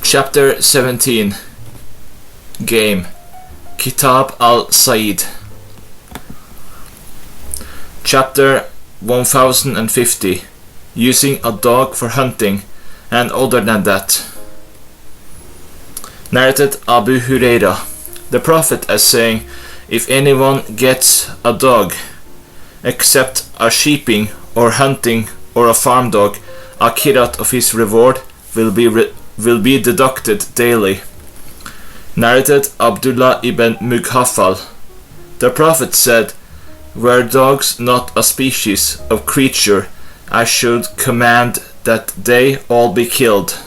Chapter 17. Game. Kitab al-Said. Chapter 1050. Using a dog for hunting and other than that. Narrated Abu Huraira, the Prophet, as saying, if anyone gets a dog, except a sheeping or hunting or a farm dog, a kirat of his reward will be deducted daily. Narrated Abdullah ibn Mughaffal, the Prophet said, were dogs not a species of creature, I should command that they all be killed,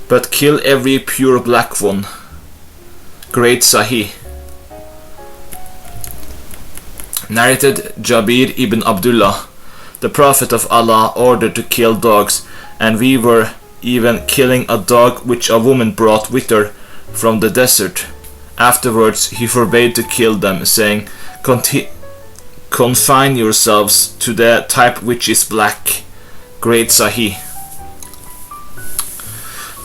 but kill every pure black one. Great Sahih. Narrated Jabir ibn Abdullah, the Prophet of Allah ordered to kill dogs, and we were even killing a dog which a woman brought with her from the desert. Afterwards he forbade to kill them, saying, confine yourselves to the type which is black. Great Sahih.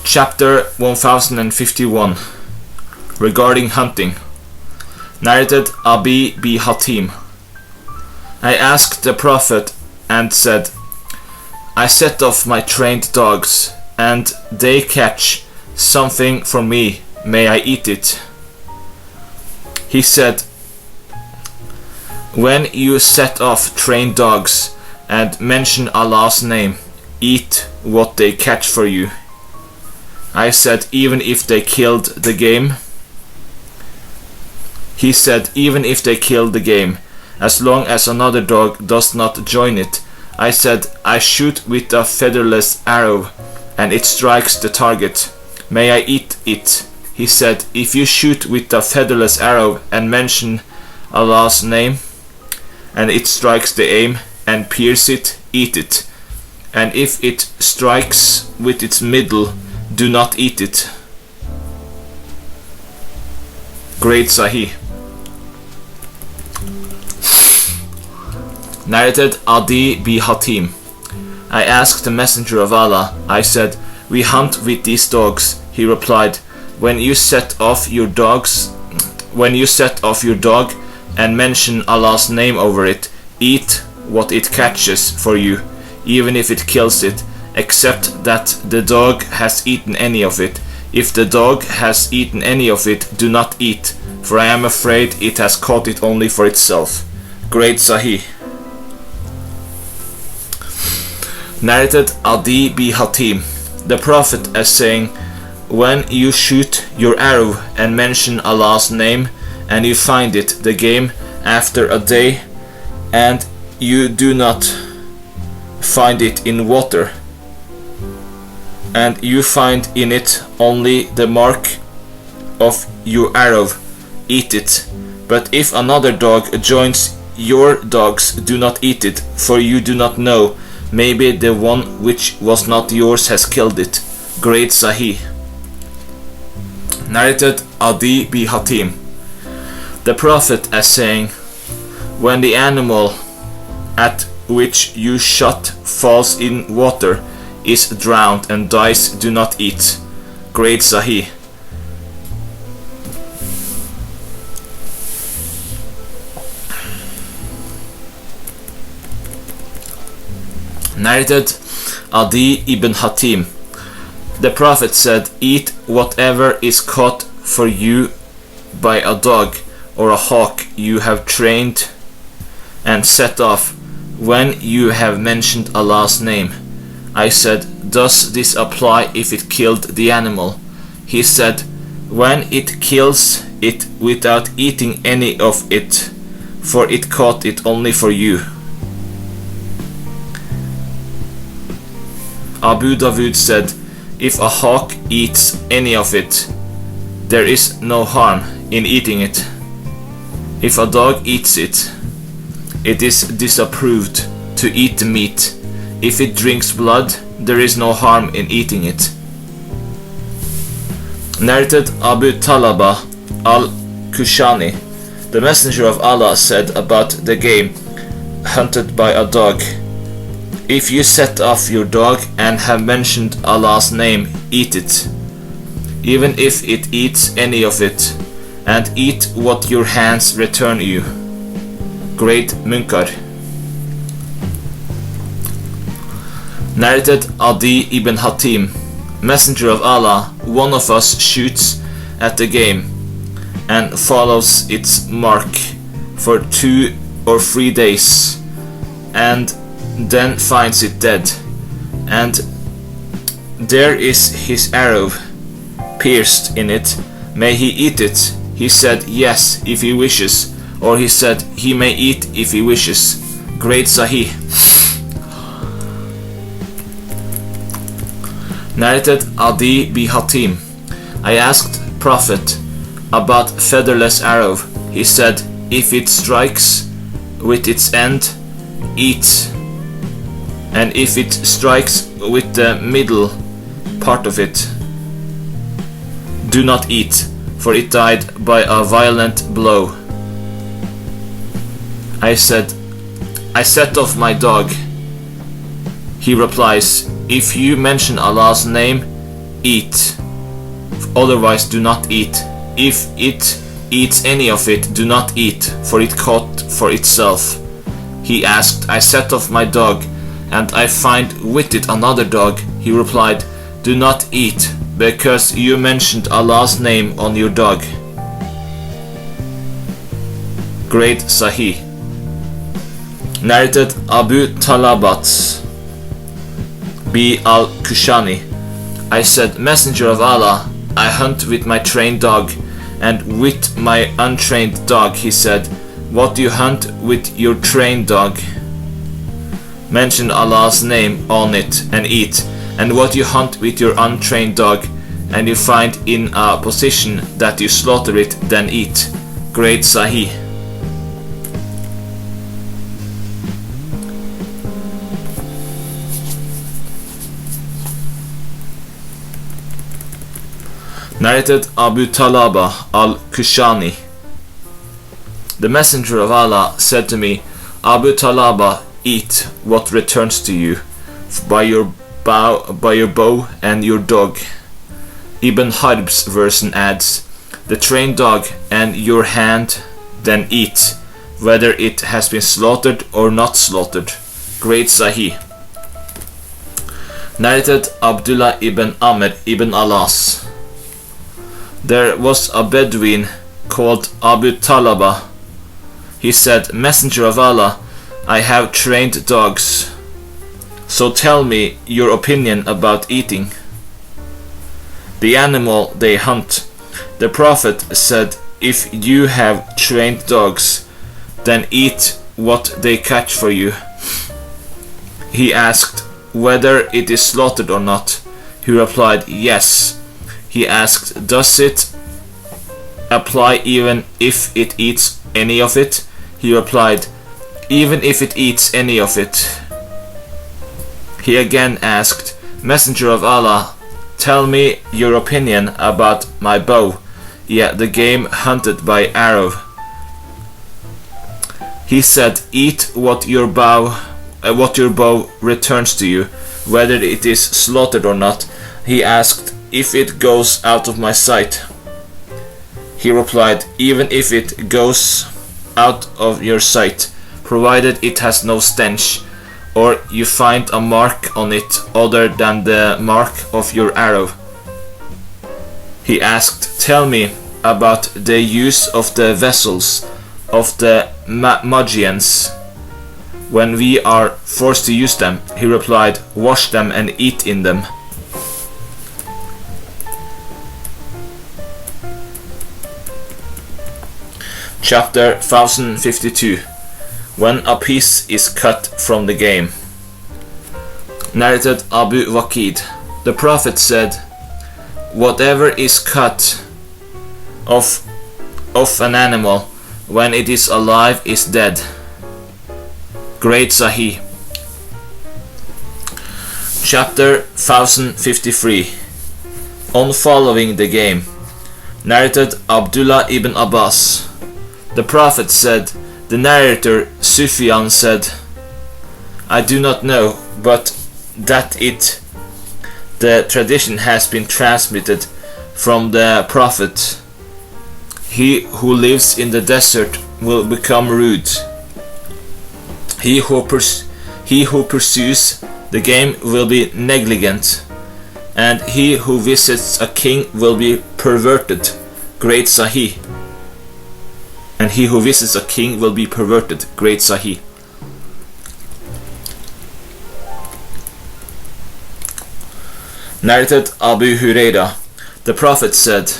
Chapter 1051. Regarding hunting. Narrated Abi bi Hatim, I asked the Prophet and said, I set off my trained dogs, and they catch something from me. May I eat it? He said, when you set off trained dogs and mention Allah's name, eat what they catch for you. I said, even if they killed the game? He said, even if they killed the game, as long as another dog does not join it. I said, I shoot with a featherless arrow, and it strikes the target. May I eat it? He said, if you shoot with a featherless arrow and mention Allah's name, and it strikes the aim and pierce it, eat it. And if it strikes with its middle, do not eat it. Great Sahih. Narrated Adi bi Hatim, I asked the Messenger of Allah, I said, we hunt with these dogs. He replied, when you set off your dog and mention Allah's name over it, eat what it catches for you, even if it kills it, except that the dog has eaten any of it. If the dog has eaten any of it, do not eat, for I am afraid it has caught it only for itself. Great Sahih. Narrated Adi bi Hatim, the Prophet, as saying, when you shoot your arrow and mention Allah's name, and you find it, the game, after a day, and you do not find it in water, and you find in it only the mark of your arrow, eat it. But if another dog joins your dogs, do not eat it, for you do not know, maybe the one which was not yours has killed it. Great Sahih. Narrated Adi bi Hatim, the Prophet, as saying, when the animal at which you shot falls in water, is drowned and dies, do not eat. Great Sahih. Narrated Adi ibn Hatim, the Prophet said, eat whatever is caught for you by a dog or a hawk you have trained and set off when you have mentioned Allah's name. I said, does this apply if it killed the animal? He said, when it kills it without eating any of it, for it caught it only for you. Abu Dawud said, if a hawk eats any of it, there is no harm in eating it. If a dog eats it, it is disapproved to eat the meat. If it drinks blood, there is no harm in eating it. Narrated Abu Talaba al-Kushani, the Messenger of Allah said about the game hunted by a dog, if you set off your dog and have mentioned Allah's name, eat it. even if it eats any of it, and eat what your hands return you. Great Munkar. Narrated Adi ibn Hatim, Messenger of Allah, one of us shoots at the game and follows its mark for 2 or 3 days, and then finds it dead, and there is his arrow pierced in it. May he eat it? He said yes, if he wishes, or he said he may eat if he wishes. Great Sahih. Narrated Adi bi Hatim, I asked Prophet about featherless arrow. He said, if it strikes with its end, eat, and if it strikes with the middle part of it, do not eat, for it died by a violent blow. I said, I set off my dog. He replies, if you mention Allah's name, eat, otherwise do not eat. If it eats any of it, do not eat, for it caught for itself. He asked, I set off my dog, and I find with it another dog. He replied, do not eat, because you mentioned Allah's name on your dog. Great Sahih. Narrated Abu Talabat bi al-Kushani, I said, Messenger of Allah, I hunt with my trained dog and with my untrained dog. He said, what do you hunt with your trained dog? Mention Allah's name on it and eat. And what you hunt with your untrained dog and you find in a position that you slaughter it, then eat. Great Sahih. Narrated Abu Talaba al-Kushani, the Messenger of Allah said to me, Abu Talaba, eat what returns to you by your bow and your dog. Ibn Harb's version adds, the trained dog and your hand, then eat, whether it has been slaughtered or not slaughtered. Great Sahih. Narrated Abdullah ibn Amr ibn Alas, there was a Bedouin called Abu Talaba. He said, Messenger of Allah, I have trained dogs, so tell me your opinion about eating the animal they hunt. The Prophet said, if you have trained dogs, then eat what they catch for you. He asked whether it is slaughtered or not. He replied, yes. He asked, does it apply even if it eats any of it? He replied, even if it eats any of it. He again asked, Messenger of Allah, tell me your opinion about my bow, yet the game hunted by arrow. He said, eat what your bow returns to you, whether it is slaughtered or not. He asked, if it goes out of my sight. He replied, even if it goes out of your sight, provided it has no stench, or you find a mark on it other than the mark of your arrow. He asked, tell me about the use of the vessels of the Magians when we are forced to use them. He replied, wash them and eat in them. Chapter 1052, when a piece is cut from the game. Narrated Abu Waqid, the Prophet said, whatever is cut of an animal when it is alive is dead. Great Sahih. Chapter 1053, on following the game. Narrated Abdullah ibn Abbas, the Prophet said, the narrator Sufyan said, I do not know, but that the tradition has been transmitted from the Prophet, he who lives in the desert will become rude. He who pursues the game will be negligent, and he who visits a king will be perverted. Great Sahih. And he who visits a king will be perverted. Great Sahih. Narrated Abu Huraira. The Prophet said,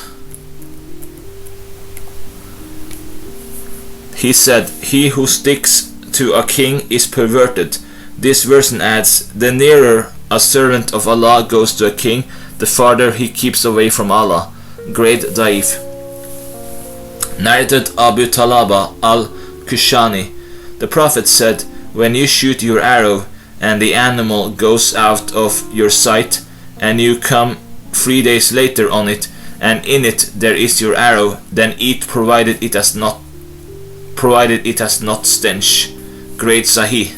he said, he who sticks to a king is perverted. This version adds, the nearer a servant of Allah goes to a king, the farther he keeps away from Allah. Great Da'if. Narrated Abu Talaba al-Kushani. The Prophet said, when you shoot your arrow and the animal goes out of your sight, and you come 3 days later on it, and in it there is your arrow, then eat, provided it has not stench. Great Sahih.